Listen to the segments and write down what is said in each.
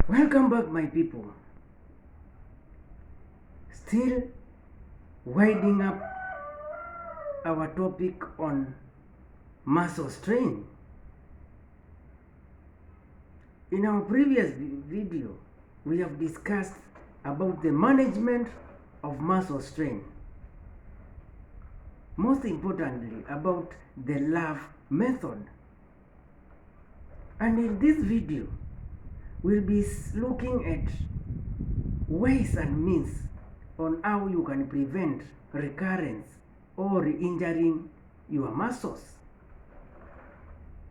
Welcome back, my people. Still winding up our topic on muscle strain. In our previous video, we have discussed about the management of muscle strain. Most importantly, about the love method. And in this video, we'll be looking at ways and means on how you can prevent recurrence or re-injuring your muscles.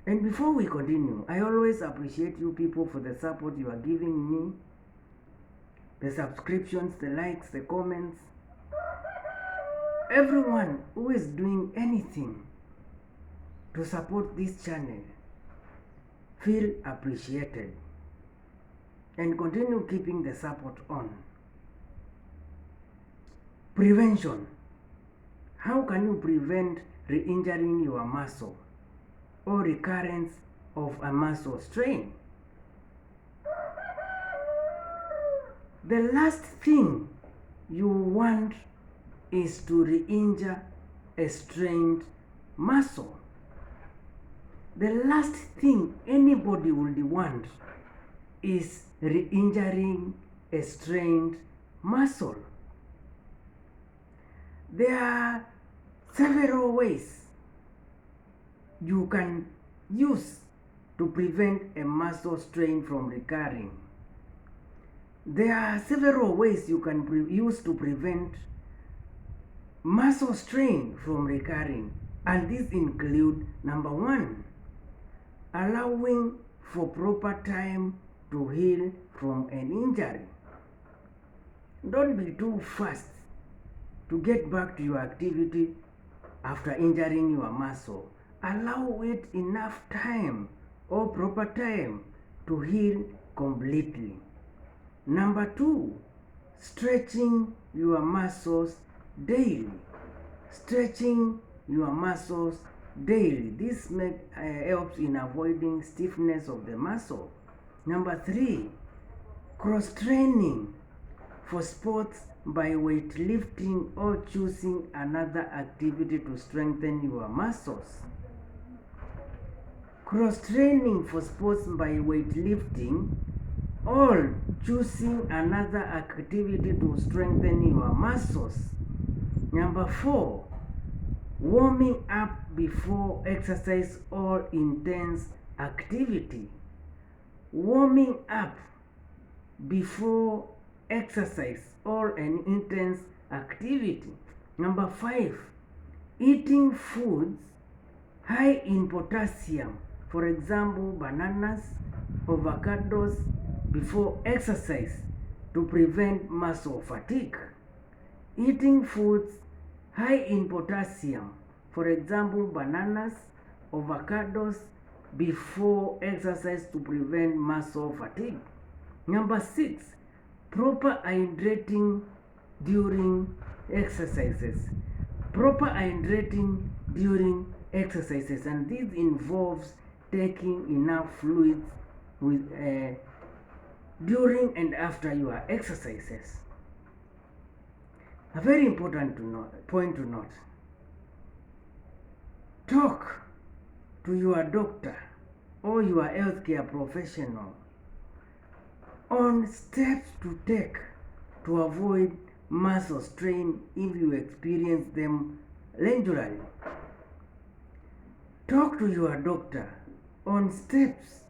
And before we continue, I always appreciate you people for the support you are giving me, the subscriptions, the likes, the comments. Everyone who is doing anything to support this channel, feel appreciated and continue keeping the support on. Prevention. How can you prevent re-injuring your muscle or recurrence of a muscle strain? The last thing you want is to re-injure a strained muscle. The last thing anybody would want is re-injuring a strained muscle. There are several ways you can use to prevent a muscle strain from recurring. There are several ways you can use to prevent muscle strain from recurring, and these include: number one, allowing for proper time to heal from an injury. Don't be too fast to get back to your activity after injuring your muscle. Allow it enough time or proper time to heal completely. Number two, stretching your muscles daily. Stretching your muscles daily. This helps in avoiding stiffness of the muscle. Number three, cross-training for sports by weightlifting or choosing another activity to strengthen your muscles. Cross-training for sports by weightlifting or choosing another activity to strengthen your muscles. Number four, warming up before exercise or intense activity. Warming up before exercise or an intense activity. Number five, eating foods high in potassium, for example, bananas, avocados, before exercise to prevent muscle fatigue. Eating foods high in potassium, for example, bananas, avocados, before exercise to prevent muscle fatigue. Number six, proper hydrating during exercises. Proper hydrating during exercises, and this involves taking enough fluids during and after your exercises. A very important point to note: talk to your doctor or your healthcare professional on steps to take to avoid muscle strain if you experience them regularly. Talk to your doctor on steps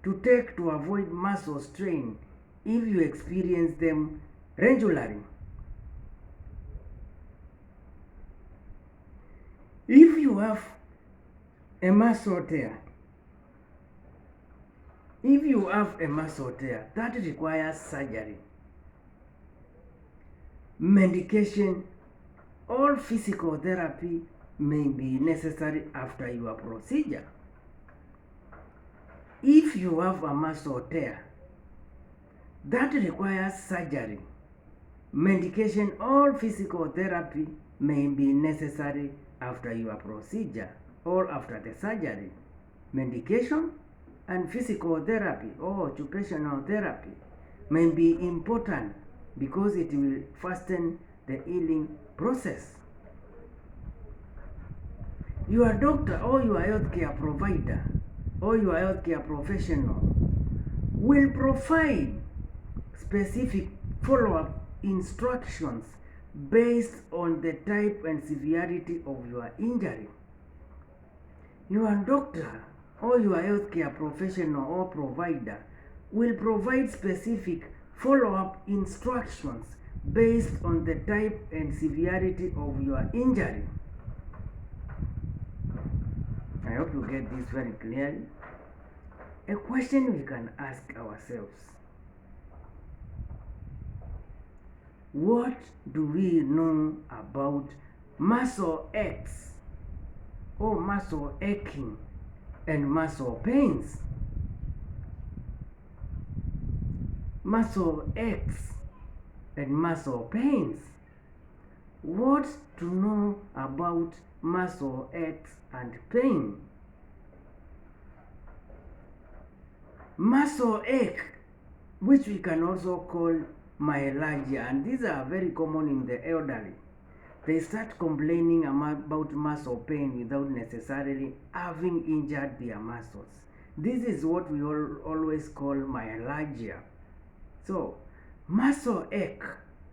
to take to avoid muscle strain if you experience them regularly. If you have a muscle tear, that requires surgery, medication, or physical therapy may be necessary after your procedure. If you have a muscle tear that requires surgery, medication, or physical therapy may be necessary after your procedure or after the surgery. Medication and physical therapy or occupational therapy may be important because it will fasten the healing process. Your doctor or your healthcare provider or your healthcare professional will provide specific follow-up instructions based on the type and severity of your injury. Your doctor or your healthcare professional or provider will provide specific follow-up instructions based on the type and severity of your injury. I hope you get this very clearly. A question we can ask ourselves: what do we know about muscle aches or muscle aching and muscle pains? Muscle aches and muscle pains. What to know about muscle aches and pain? Muscle ache, which we can also call myalgia, and these are very common in the elderly. They start complaining about muscle pain without necessarily having injured their muscles. This is what we always call myalgia. So, muscle ache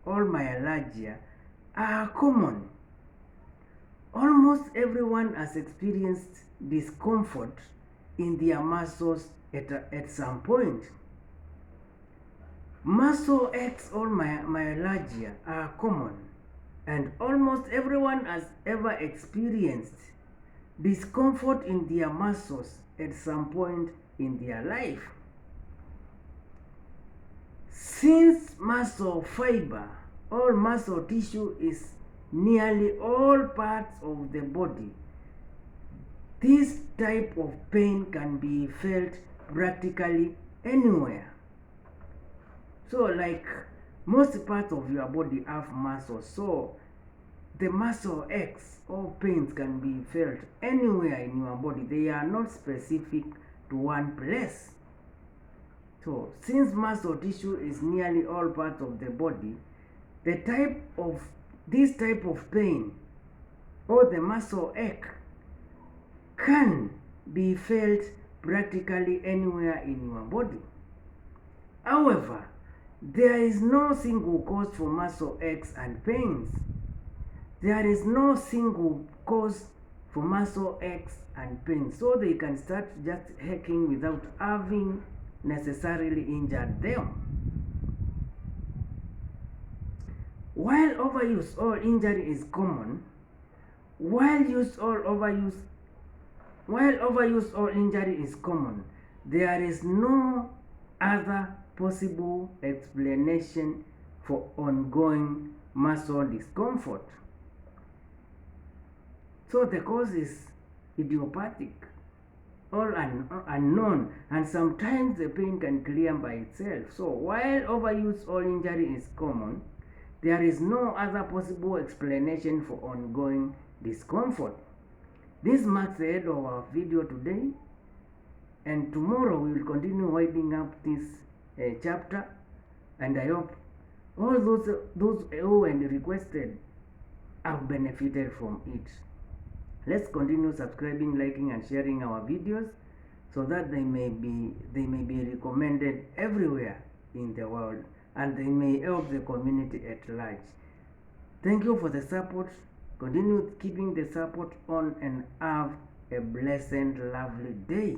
or myalgia are common. Almost everyone has experienced discomfort in their muscles at some point. Muscle aches or myalgia are common, and almost everyone has ever experienced discomfort in their muscles at some point in their life. Since muscle fiber or muscle tissue is nearly all parts of the body, this type of pain can be felt practically anywhere. So like most parts of your body have muscles, so the muscle aches or pains can be felt anywhere in your body. They are not specific to one place. So since muscle tissue is nearly all parts of the body, this type of pain or the muscle ache can be felt practically anywhere in your body. However, there is no single cause for muscle aches and pains. There is no single cause for muscle aches and pains, so they can start just aching without having necessarily injured them. While overuse or injury is common, while overuse or injury is common, there is no other possible explanation for ongoing muscle discomfort. So the cause is idiopathic or unknown, and sometimes the pain can clear by itself. So while overuse or injury is common, there is no other possible explanation for ongoing discomfort. This marks the end of our video today, and tomorrow we will continue winding up this chapter, and I hope all those who and requested have benefited from it. Let's continue subscribing, liking, and sharing our videos so that they may be recommended everywhere in the world, and they may help the community at large. Thank you for the support. Continue keeping the support on, and have a blessed, lovely day.